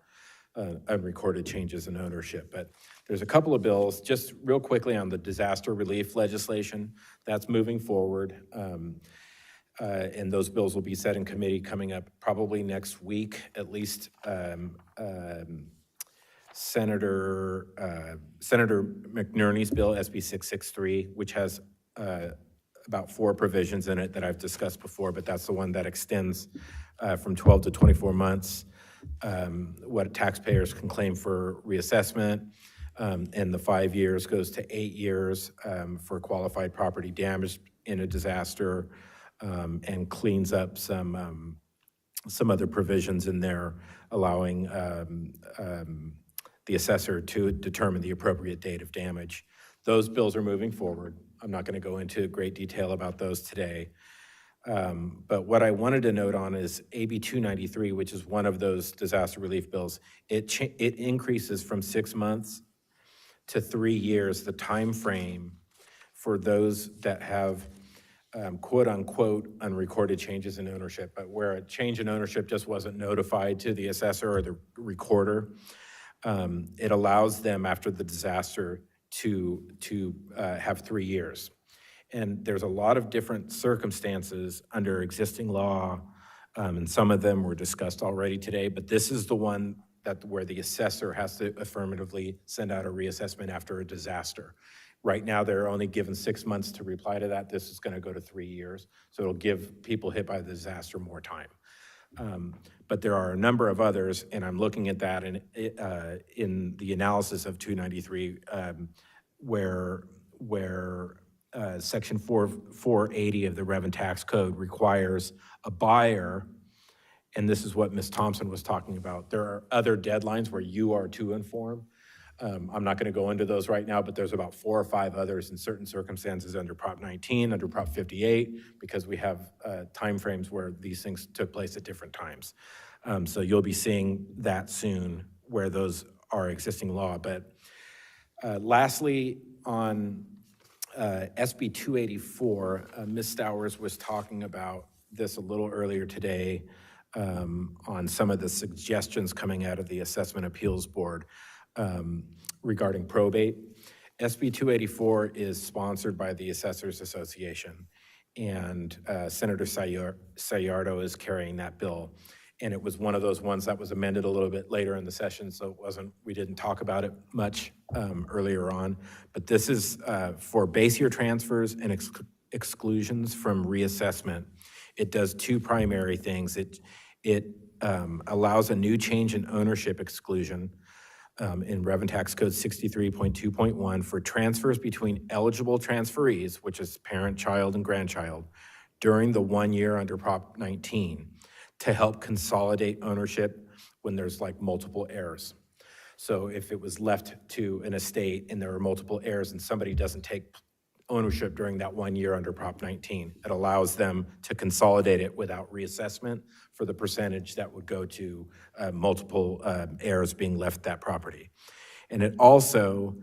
unrecorded changes in ownership. But there's a couple of bills, just real quickly on the disaster relief legislation, that's moving forward. And those bills will be set in committee coming up probably next week, at least. Senator McNerney's bill, SB 663, which has about 4 provisions in it that I've discussed before, but that's the one that extends from 12 to 24 months what taxpayers can claim for reassessment, and the 5 years goes to 8 years for qualified property damage in a disaster, and cleans up some other provisions in there allowing the assessor to determine the appropriate date of damage. Those bills are moving forward. I'm not going to go into great detail about those today. But what I wanted to note on is AB 293, which is one of those disaster relief bills. It increases from 6 months to 3 years the time frame for those that have quote unquote unrecorded changes in ownership, but where a change in ownership just wasn't notified to the assessor or the recorder. It allows them after the disaster to have 3 years. And there's a lot of different circumstances under existing law, and some of them were discussed already today, but this is the one where the assessor has to affirmatively send out a reassessment after a disaster. Right now, they're only given 6 months to reply to that. This is going to go to 3 years, so it'll give people hit by the disaster more time. But there are a number of others, and I'm looking at that in the analysis of 293, where Section 480 of the Revenue Tax Code requires a buyer, and this is what Ms. Thompson was talking about. There are other deadlines where you are to inform. I'm not going to go into those right now, but there's about 4 or 5 others in certain circumstances under Prop 19, under Prop 58, because we have timeframes where these things took place at different times. So you'll be seeing that soon where those are existing law. But lastly, on SB 284, Ms. Stowers was talking about this a little earlier today on some of the suggestions coming out of the Assessment Appeals Board regarding probate. SB 284 is sponsored by the Assessors Association, and Senator Sayardo is carrying that bill. And it was one of those ones that was amended a little bit later in the session, so we didn't talk about it much earlier on. But this is for base year transfers and exclusions from reassessment. It does 2 primary things. It allows a new change in ownership exclusion in Revenue Tax Code 63.2.1 for transfers between eligible transferees, which is parent, child, and grandchild, during the 1 year under Prop 19 to help consolidate ownership when there's like multiple heirs. So if it was left to an estate and there are multiple heirs and somebody doesn't take ownership during that 1 year under Prop 19, it allows them to consolidate it without reassessment for the percentage that would go to multiple heirs being left that property. And it also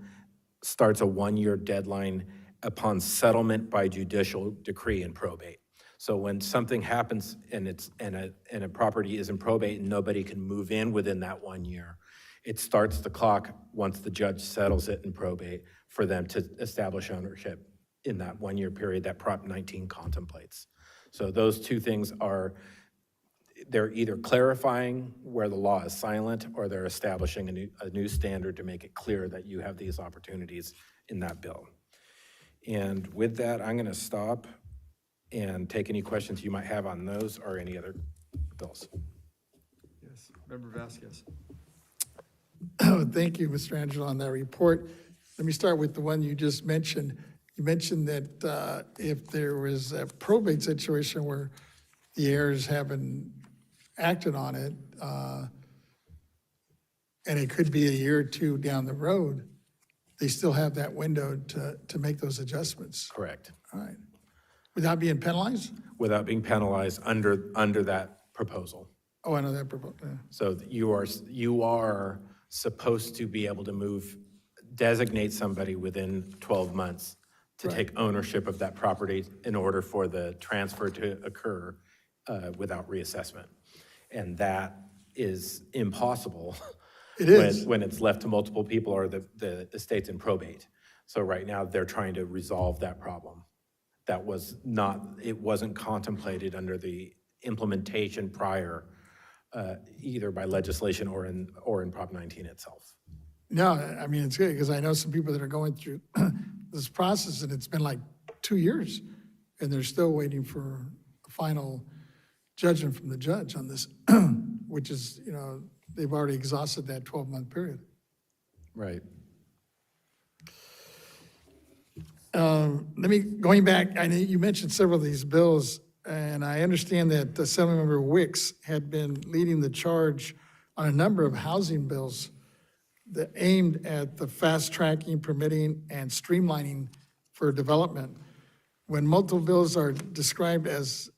starts a 1 year deadline upon settlement by judicial decree in probate. So when something happens and a property is in probate and nobody can move in within that 1 year, it starts the clock once the judge settles it in probate for them to establish ownership in that 1 year period that Prop 19 contemplates. So those 2 things they're either clarifying where the law is silent or they're establishing a new standard to make it clear that you have these opportunities in that bill. And with that, I'm going to stop and take any questions you might have on those or any other bills. Yes, Member Vasquez. Thank you, Mr. Angelo, on that report. Let me start with the one you just mentioned. You mentioned that if there was a probate situation where the heirs haven't acted on it, and it could be a year or two down the road, they still have that window to make those adjustments. Correct. All right. Without being penalized? Without being penalized under that proposal. Oh, I know that, yeah. So you are supposed to be able to designate somebody within 12 months to take ownership of that property in order for the transfer to occur without reassessment. And that is impossible. It is. When it's left to multiple people or the estate's in probate. So right now, they're trying to resolve that problem. That was not, it wasn't contemplated under the implementation prior, either by legislation or in Prop 19 itself. No, I mean, it's good, because I know some people that are going through this process, and it's been like 2 years, and they're still waiting for a final judgment from the judge on this, which is, they've already exhausted that 12-month period. Right. Going back, I know you mentioned several of these bills, and I understand that Assemblymember Wicks had been leading the charge on a number of housing bills that aimed at the fast tracking, permitting, and streamlining for development. When multiple bills are described as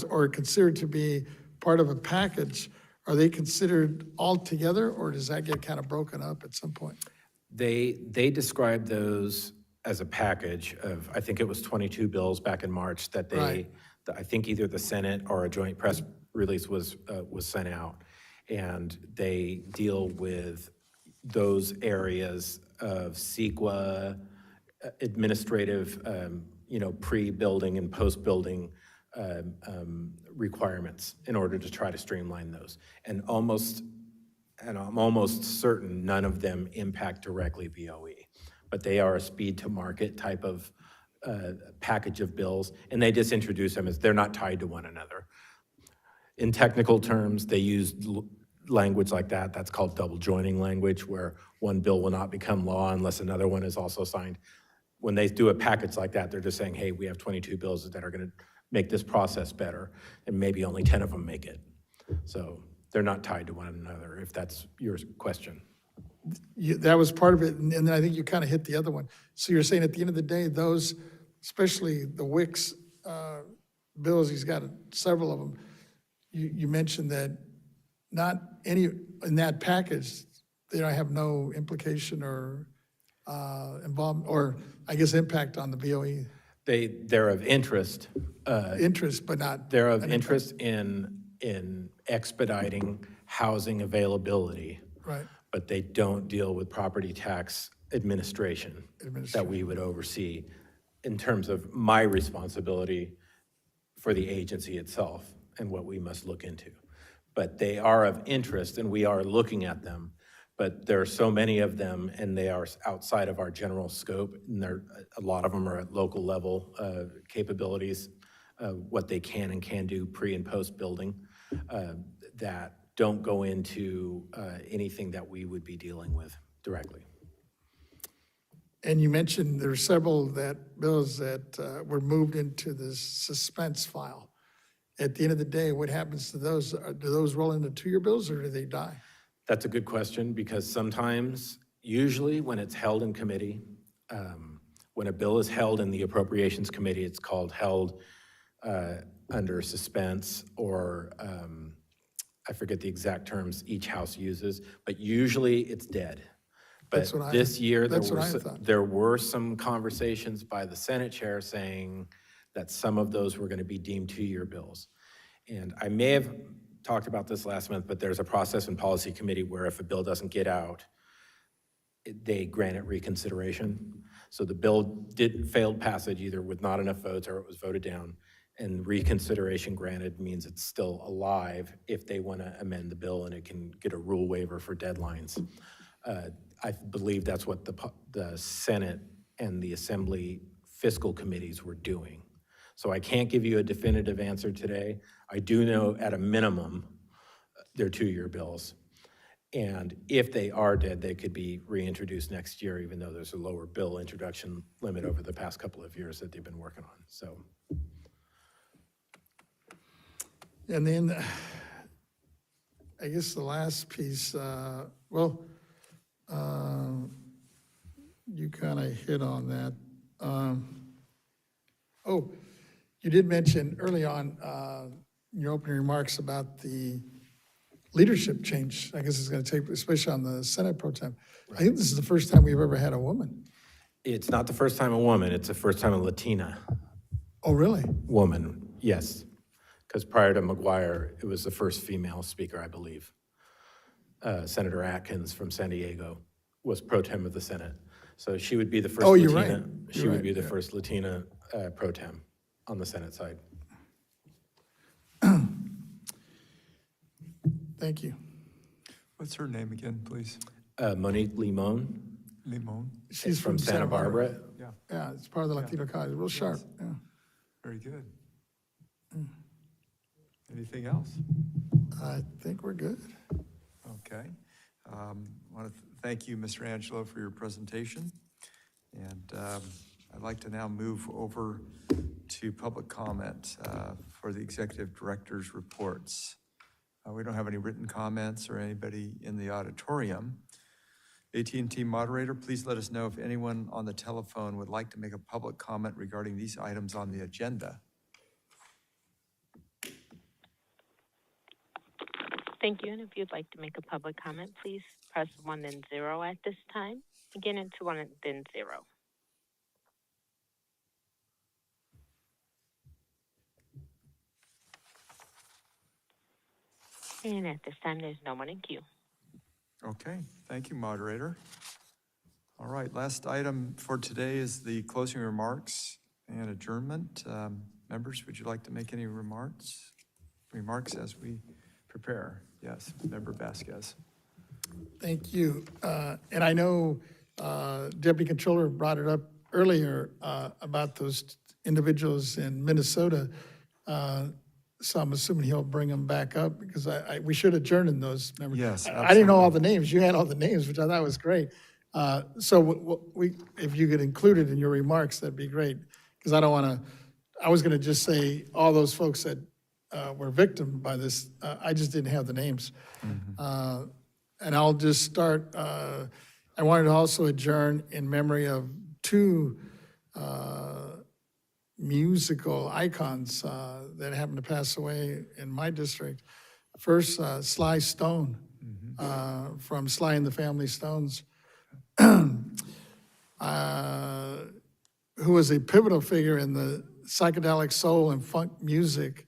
or considered to be part of a package, are they considered all together, or does that get kind of broken up at some point? They described those as a package of, I think it was 22 bills back in March that Right. I think either the Senate or a joint press release was sent out. And they deal with those areas of CEQA, administrative, pre-building and post-building requirements in order to try to streamline those. And I'm almost certain none of them impact directly BOE, but they are a speed to market type of package of bills, and they just introduce them as they're not tied to one another. In technical terms, they use language like that. That's called double joining language, where one bill will not become law unless another one is also signed. When they do a package like that, they're just saying, hey, we have 22 bills that are going to make this process better, and maybe only 10 of them make it. So they're not tied to one another, if that's your question. That was part of it, and then I think you kind of hit the other one. So you're saying at the end of the day, those, especially the Wicks bills, he's got several of them. You mentioned that not any, in that package, they don't have no implication or involvement, or I guess impact on the BOE. They're of interest. Interest, but not. They're of an interest in expediting housing availability. Right. But they don't deal with property tax administration that we would oversee in terms of my responsibility for the agency itself and what we must look into. But they are of interest, and we are looking at them, but there are so many of them, and they are outside of our general scope, and a lot of them are at local level capabilities, what they can and can do pre and post building, that don't go into anything that we would be dealing with directly. And you mentioned there are several bills that were moved into the suspense file. At the end of the day, what happens to those? Do those roll into 2-year bills, or do they die? That's a good question, because sometimes, usually when it's held in committee, when a bill is held in the Appropriations Committee, it's called held under suspense, or I forget the exact terms each house uses, but usually it's dead. But this year, there were some conversations by the Senate chair saying that some of those were going to be deemed 2-year bills. And I may have talked about this last month, but there's a process in Policy Committee where if a bill doesn't get out, they grant it reconsideration. So the bill failed passage either with not enough votes or it was voted down. And reconsideration granted means it's still alive if they want to amend the bill and it can get a rule waiver for deadlines. I believe that's what the Senate and the Assembly fiscal committees were doing. So I can't give you a definitive answer today. I do know at a minimum, they're 2-year bills. And if they are dead, they could be reintroduced next year, even though there's a lower bill introduction limit over the past couple of years that they've been working on, so. I guess the last piece, you kind of hit on that. Oh, you did mention early on, in your opening remarks about the leadership change. I guess it's going to take, especially on the Senate pro tem. I think this is the first time we've ever had a woman. It's not the first time a woman, it's the first time a Latina Oh, really? woman, yes. Because prior to McGuire, it was the first female speaker, I believe. Senator Atkins from San Diego was pro tem of the Senate. So she would be the first Oh, you're Latina. right. She You're would right, be the yeah. first Latina pro tem on the Senate side. Thank you. What's her name again, please? Monique Limon Limon? She's from Santa Barbara. Yeah, Yeah, it's part of the Latino College, real sharp, yeah. very good. Anything else? I think we're good. Okay. I want to thank you, Mr. Angelo, for your presentation. And I'd like to now move over to public comment for the executive director's reports. We don't have any written comments or anybody in the auditorium. AT&T moderator, please let us know if anyone on the telephone would like to make a public comment regarding these items on the agenda. Thank you, and if you'd like to make a public comment, please press 1 then 0 at this time. Again, it's 1 and then 0. And at this time, there's no one in queue. Okay, thank you, moderator. All right, last item for today is the closing remarks and adjournment. Members, would you like to make any remarks as we prepare? Yes, Member Vasquez. Thank you. And I know Deputy Controller brought it up earlier about those individuals in Minnesota. So I'm assuming he'll bring them back up because we should adjourn in those members. Yes, I didn't know all the names. You had all the names, which I thought was great. So if you could include it in your remarks, that'd be great. Because I was going to just say all those folks that were victim by this. I just didn't have the names. And I'll just start. I wanted to also adjourn in memory of two musical icons that happened to pass away in my district. First, Sly Stone, from Sly and the Family Stones, who was a pivotal figure in the psychedelic soul and funk music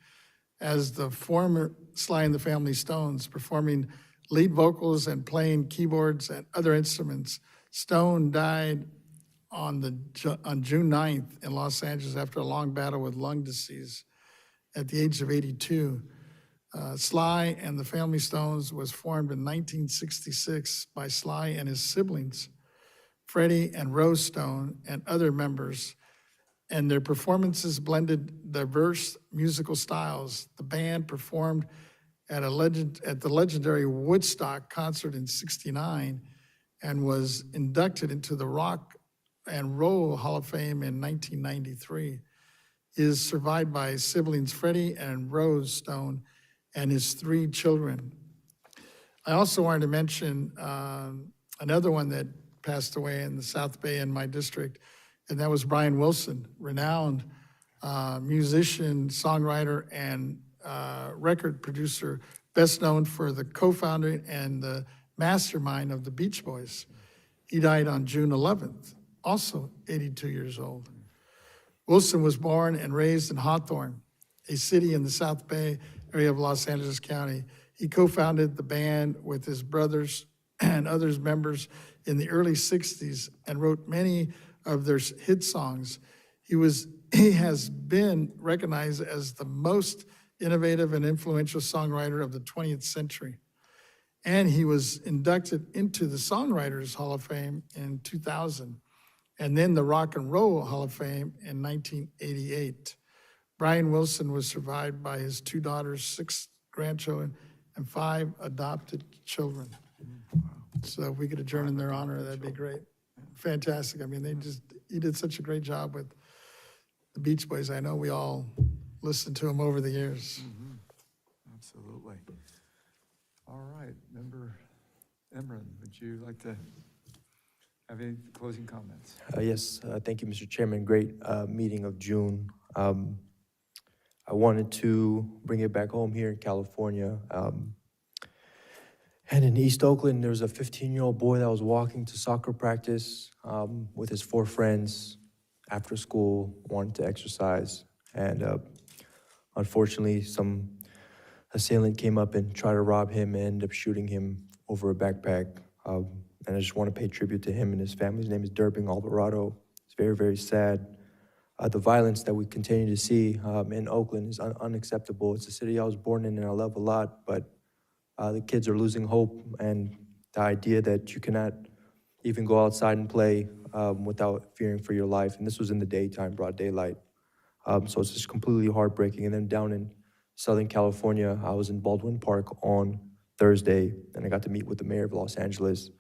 as the former Sly and the Family Stones, performing lead vocals and playing keyboards and other instruments. Stone died on June 9th in Los Angeles after a long battle with lung disease at the age of 82. Sly and the Family Stones was formed in 1966 by Sly and his siblings, Freddie and Rose Stone, and other members, and their performances blended diverse musical styles. The band performed at the legendary Woodstock concert in '69 and was inducted into the Rock and Roll Hall of Fame in 1993. He is survived by siblings Freddie and Rose Stone and his 3 children. I also wanted to mention another one that passed away in the South Bay in my district, and that was Brian Wilson, renowned musician, songwriter, and record producer, best known for the co-founder and the mastermind of the Beach Boys. He died on June 11th, also 82 years old. Wilson was born and raised in Hawthorne, a city in the South Bay area of Los Angeles County. He co-founded the band with his brothers and others members in the early 60s and wrote many of their hit songs. He has been recognized as the most innovative and influential songwriter of the 20th century. And he was inducted into the Songwriters Hall of Fame in 2000, and then the Rock and Roll Hall of Fame in 1988. Brian Wilson was survived by his 2 daughters, 6 grandchildren, and 5 adopted children. So if we could adjourn in their honor, that'd be great. Fantastic. I mean, he did such a great job with the Beach Boys. I know we all listened to him over the years. Absolutely. All right, Member Emron, would you like to have any closing comments? Yes, thank you, Mr. Chairman. Great meeting of June. I wanted to bring it back home here in California. And in East Oakland, there was a 15-year-old boy that was walking to soccer practice with his 4 friends after school, wanted to exercise. And unfortunately, some assailant came up and tried to rob him and ended up shooting him over a backpack. And I just want to pay tribute to him and his family. His name is Durbin Alvarado. It's very, very sad. The violence that we continue to see in Oakland is unacceptable. It's a city I was born in and I love a lot, but the kids are losing hope, and the idea that you cannot even go outside and play without fearing for your life. And this was in the daytime, broad daylight. So it's just completely heartbreaking. And then down in Southern California, I was in Baldwin Park on Thursday, and I got to meet with the mayor of Los Angeles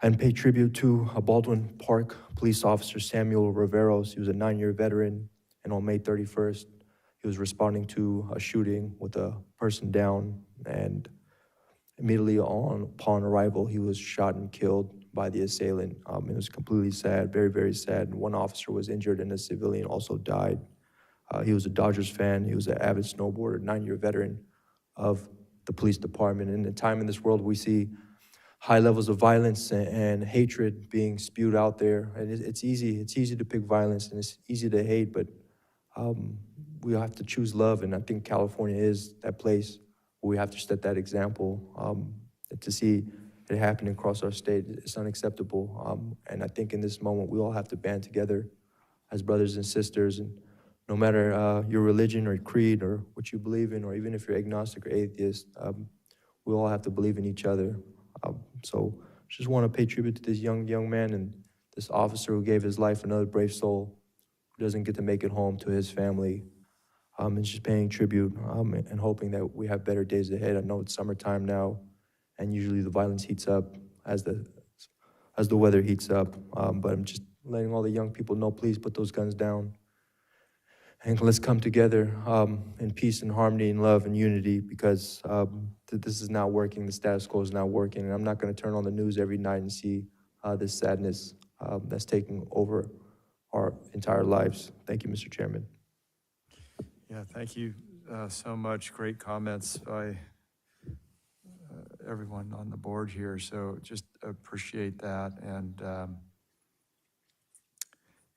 and pay tribute to a Baldwin Park police officer, Samuel Riveros. He was a 9-year veteran, and on May 31st, he was responding to a shooting with a person down, and immediately upon arrival, he was shot and killed by the assailant. It was completely sad, very, very sad. One officer was injured and a civilian also died. He was a Dodgers fan. He was an avid snowboarder, 9-year veteran of the police department. In a time in this world, we see high levels of violence and hatred being spewed out there. And it's easy to pick violence and it's easy to hate, but we have to choose love. And I think California is that place where we have to set that example. To see it happening across our state, it's unacceptable. And I think in this moment, we all have to band together as brothers and sisters. And no matter your religion or creed or what you believe in, or even if you're agnostic or atheist, we all have to believe in each other. So just want to pay tribute to this young man and this officer who gave his life, another brave soul who doesn't get to make it home to his family. And just paying tribute and hoping that we have better days ahead. I know it's summertime now, and usually the violence heats up as the weather heats up. But I'm just letting all the young people know, please put those guns down. And let's come together in peace and harmony and love and unity, because this is not working. The status quo is not working. And I'm not going to turn on the news every night and see this sadness that's taking over our entire lives. Thank you, Mr. Chairman. Yeah, thank you so much. Great comments by everyone on the board here. So just appreciate that. And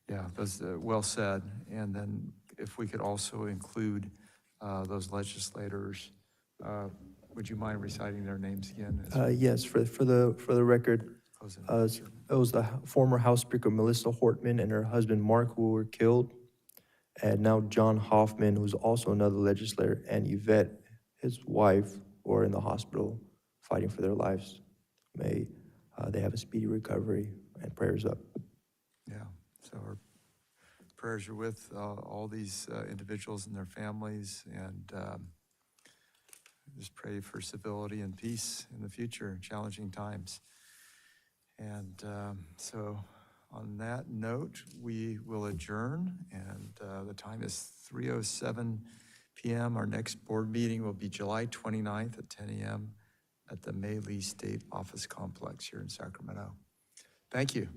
yeah, those well said. And then if we could also include those legislators, would you mind reciting their names again? Yes, for the record, Closing. it was the former House Speaker Melissa Hortman and her husband Mark who were killed, and now John Hoffman, who's also another legislator, and Yvette, his wife, were in the hospital fighting for their lives. May they have a speedy recovery, and prayers up. Yeah, so our prayers are with all these individuals and their families, and just pray for civility and peace in the future, challenging times. And so on that note, we will adjourn, and the time is 3:07 p.m. Our next board meeting will be July 29th at 10 a.m. at the May Lee State Office Complex here in Sacramento. Thank you.